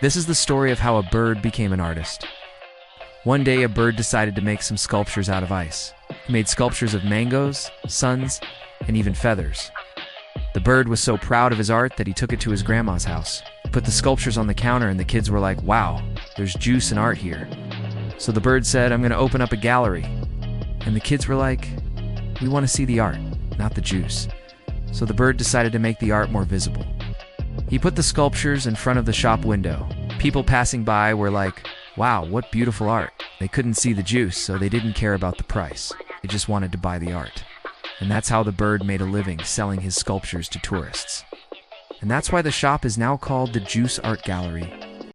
This is the story of how a bird became an artist. One day, a bird decided to make some sculptures out of ice. He made sculptures of mangoes, suns, and even feathers. The bird was so proud of his art that he took it to his grandma's house. He put the sculptures on the counter and the kids were like, "Wow, there's juice and art here." So the bird said, "I'm going to open up a gallery." And the kids were like, "We want to see the art, not the juice." So the bird decided to make the art more visible. He put the sculptures in front of the shop window. People passing by were like, "Wow, what beautiful art." They couldn't see the juice, so they didn't care about the price. They just wanted to buy the art. And that's how the bird made a living, selling his sculptures to tourists. And that's why the shop is now called the Juice Art Gallery.